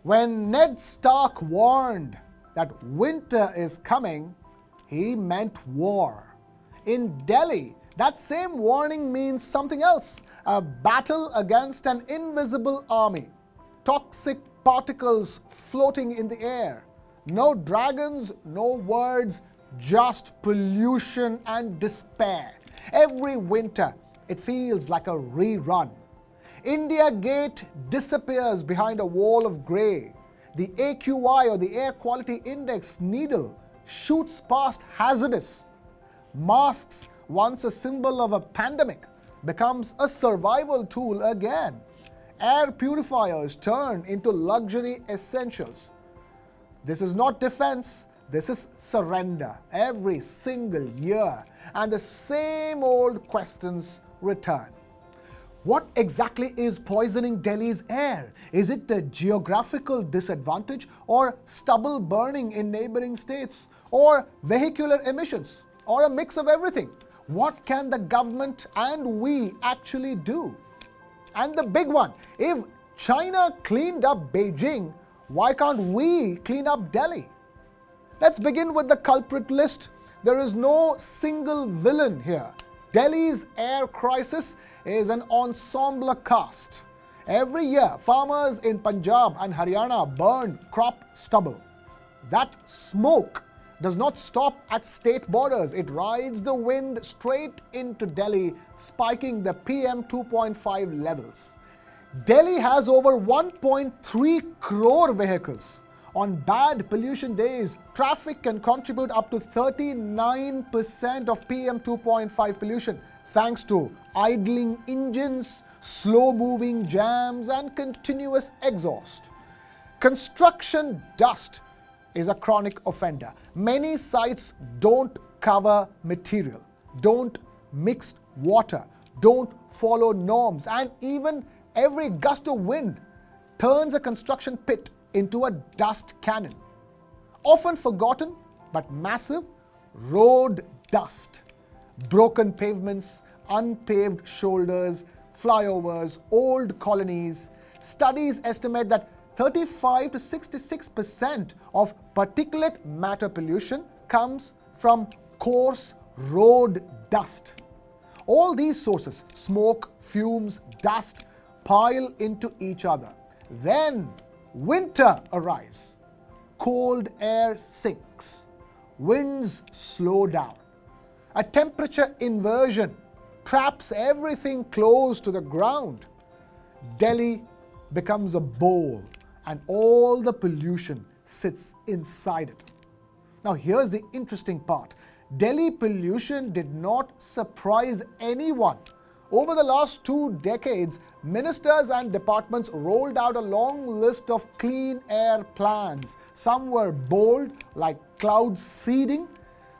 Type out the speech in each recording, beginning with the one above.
When Ned Stark warned that winter is coming, he meant war. In Delhi, that same warning means something else, a battle against an invisible army. Toxic particles floating in the air. No dragons, no words, just pollution and despair. Every winter, it feels like a rerun. India Gate disappears behind a wall of grey. The AQI or the Air Quality Index needle shoots past hazardous. Masks, once a symbol of a pandemic, becomes a survival tool again. Air purifiers turn into luxury essentials. This is not defense, this is surrender every single year, and the same old questions return. What exactly is poisoning Delhi's air? Is it the geographical disadvantage, or stubble burning in neighboring states, or vehicular emissions, or a mix of everything? What can the government and we actually do? And the big one, if China cleaned up Beijing, why can't we clean up Delhi? Let's begin with the culprit list. There is no single villain here. Delhi's air crisis is an ensemble cast. Every year, farmers in Punjab and Haryana burn crop stubble. That smoke does not stop at state borders. It rides the wind straight into Delhi, spiking the PM 2.5 levels. Delhi has over 1.3 crore vehicles. On bad pollution days, traffic can contribute up to 39% of PM 2.5 pollution, thanks to idling engines, slow-moving jams, and continuous exhaust. Construction dust is a chronic offender. Many sites don't cover material, don't mix water, don't follow norms, and even every gust of wind turns a construction pit into a dust cannon. Often forgotten, but massive, road dust. Broken pavements, unpaved shoulders, flyovers, old colonies. Studies estimate that 35 to 66% of particulate matter pollution comes from coarse road dust. All these sources, smoke, fumes, dust, pile into each other. Then winter arrives. Cold air sinks. Winds slow down. A temperature inversion traps everything close to the ground. Delhi becomes a bowl, and all the pollution sits inside it. Now here's the interesting part. Delhi pollution did not surprise anyone. Over the last 2 decades, ministers and departments rolled out a long list of clean air plans. Some were bold, like cloud seeding.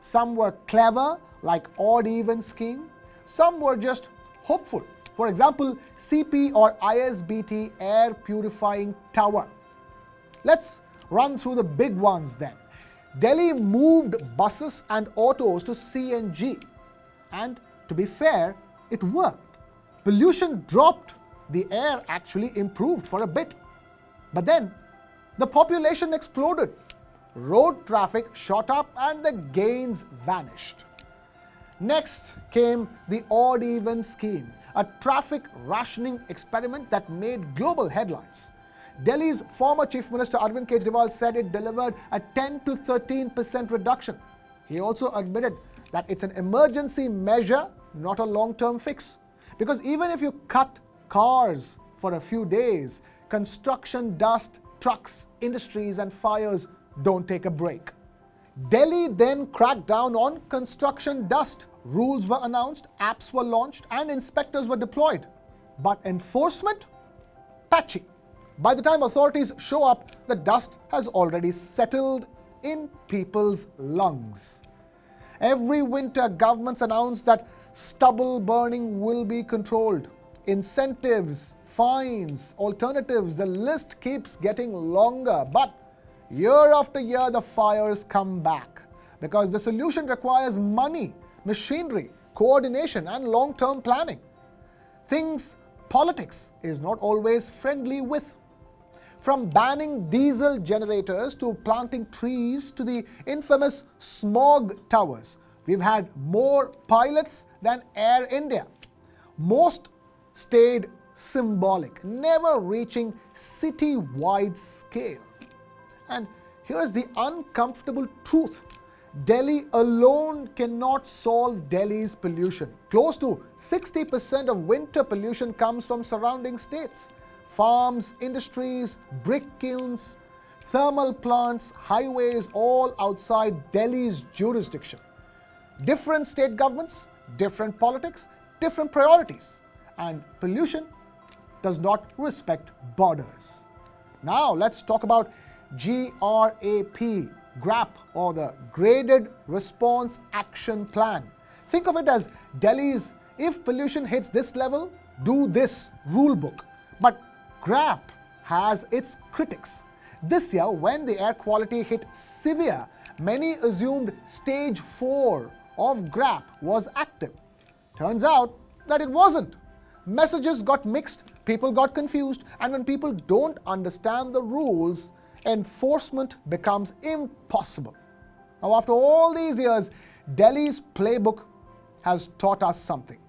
Some were clever, like odd-even scheme. Some were just hopeful. For example, CP or ISBT air purifying tower. Let's run through the big ones then. Delhi moved buses and autos to CNG. And to be fair, it worked. Pollution dropped. The air actually improved for a bit. But then, the population exploded. Road traffic shot up and the gains vanished. Next came the odd-even scheme, a traffic rationing experiment that made global headlines. Delhi's former Chief Minister Arvind Kejriwal said it delivered a 10 to 13% reduction. He also admitted that it's an emergency measure, not a long-term fix. Because even if you cut cars for a few days, construction dust, trucks, industries, and fires don't take a break. Delhi then cracked down on construction dust. Rules were announced, apps were launched, and inspectors were deployed. But enforcement? Patchy. By the time authorities show up, the dust has already settled in people's lungs. Every winter, governments announce that stubble burning will be controlled. Incentives, fines, alternatives, the list keeps getting longer. But year after year, the fires come back because the solution requires money, machinery, coordination, and long-term planning. Things politics is not always friendly with. From banning diesel generators to planting trees to the infamous smog towers, we've had more pilots than Air India. Most stayed symbolic, never reaching city-wide scale. And here's the uncomfortable truth. Delhi alone cannot solve Delhi's pollution. Close to 60% of winter pollution comes from surrounding states. Farms, industries, brick kilns, thermal plants, highways, all outside Delhi's jurisdiction. Different state governments, different politics, different priorities. And pollution does not respect borders. Now let's talk about GRAP, or the Graded Response Action Plan. Think of it as Delhi's "if pollution hits this level, do this" rule book. But GRAP has its critics. This year, when the air quality hit severe, many assumed stage 4 of GRAP was active. Turns out that it wasn't. Messages got mixed, people got confused, and when people don't understand the rules, enforcement becomes impossible. Now, after all these years, Delhi's playbook has taught us something.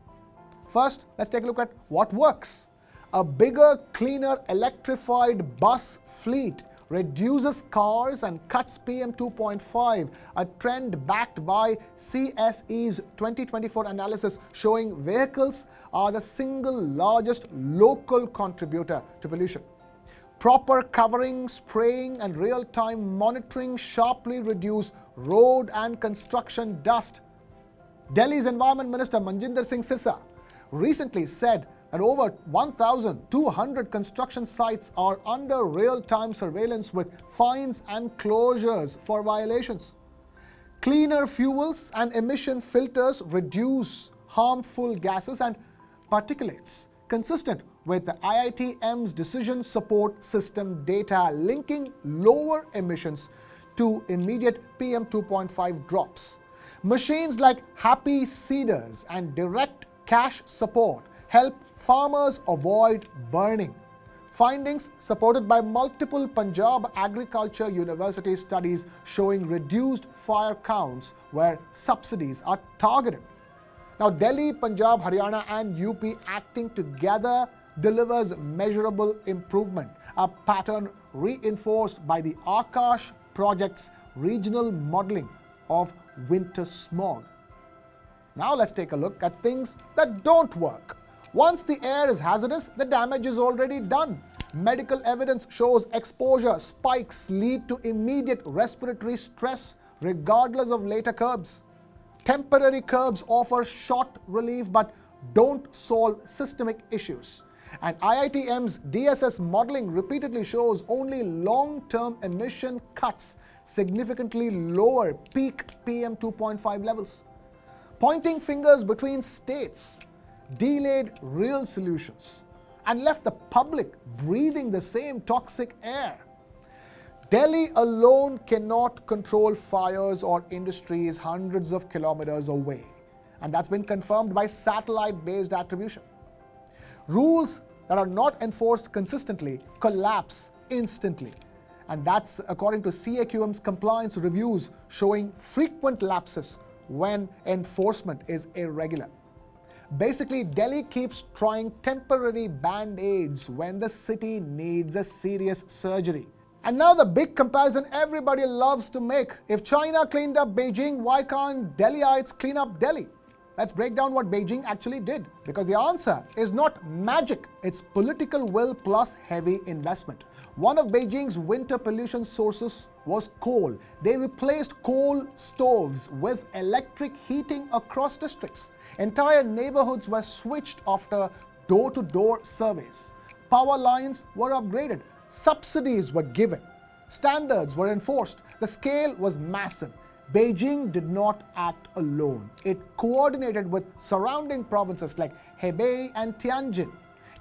First, let's take a look at what works. A bigger, cleaner, electrified bus fleet reduces cars and cuts PM 2.5, a trend backed by CSE's 2024 analysis showing vehicles are the single largest local contributor to pollution. Proper covering, spraying, and real-time monitoring sharply reduce road and construction dust. Delhi's Environment Minister Manjinder Singh Sirsa recently said that over 1,200 construction sites are under real-time surveillance with fines and closures for violations. Cleaner fuels and emission filters reduce harmful gases and particulates, consistent with the IITM's decision support system data linking lower emissions to immediate PM 2.5 drops. Machines like Happy Seeders and direct cash support help farmers avoid burning. Findings supported by multiple Punjab Agriculture University studies showing reduced fire counts where subsidies are targeted. Now, Delhi, Punjab, Haryana, and UP acting together delivers measurable improvement, a pattern reinforced by the Akash project's regional modeling of winter smog. Now let's take a look at things that don't work. Once the air is hazardous, the damage is already done. Medical evidence shows exposure spikes lead to immediate respiratory stress regardless of later curbs. Temporary curbs offer short relief but don't solve systemic issues. And IITM's DSS modeling repeatedly shows only long-term emission cuts significantly lower peak PM 2.5 levels. Pointing fingers between states delayed real solutions and left the public breathing the same toxic air. Delhi alone cannot control fires or industries hundreds of kilometers away, and that's been confirmed by satellite-based attribution. Rules that are not enforced consistently collapse instantly, and that's according to CAQM's compliance reviews showing frequent lapses when enforcement is irregular. Basically, Delhi keeps trying temporary band-aids when the city needs a serious surgery. And now the big comparison everybody loves to make. If China cleaned up Beijing, why can't Delhiites clean up Delhi? Let's break down what Beijing actually did, because the answer is not magic, it's political will plus heavy investment. One of Beijing's winter pollution sources was coal. They replaced coal stoves with electric heating across districts. Entire neighborhoods were switched after door-to-door surveys. Power lines were upgraded. Subsidies were given. Standards were enforced. The scale was massive. Beijing did not act alone. It coordinated with surrounding provinces like Hebei and Tianjin.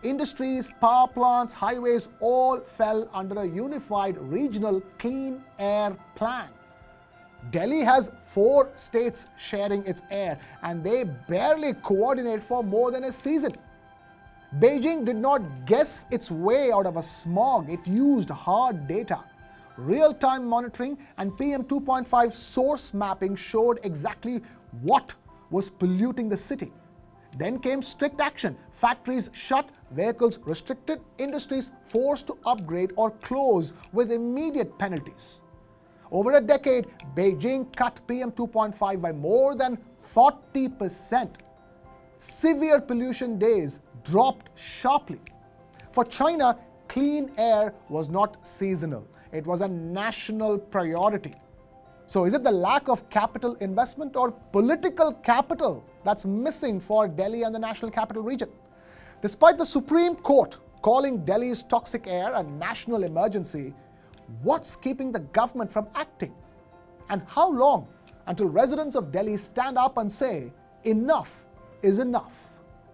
Industries, power plants, highways all fell under a unified regional clean air plan. Delhi has 4 states sharing its air, and they barely coordinate for more than a season. Beijing did not guess its way out of a smog. It used hard data. Real-time monitoring and PM 2.5 source mapping showed exactly what was polluting the city. Then came strict action. Factories shut, vehicles restricted, industries forced to upgrade or close with immediate penalties. Over a decade, Beijing cut PM 2.5 by more than 40%. Severe pollution days dropped sharply. For China, clean air was not seasonal. It was a national priority. So is it the lack of capital investment or political capital that's missing for Delhi and the National Capital Region? Despite the Supreme Court calling Delhi's toxic air a national emergency, what's keeping the government from acting? And how long until residents of Delhi stand up and say, enough is enough?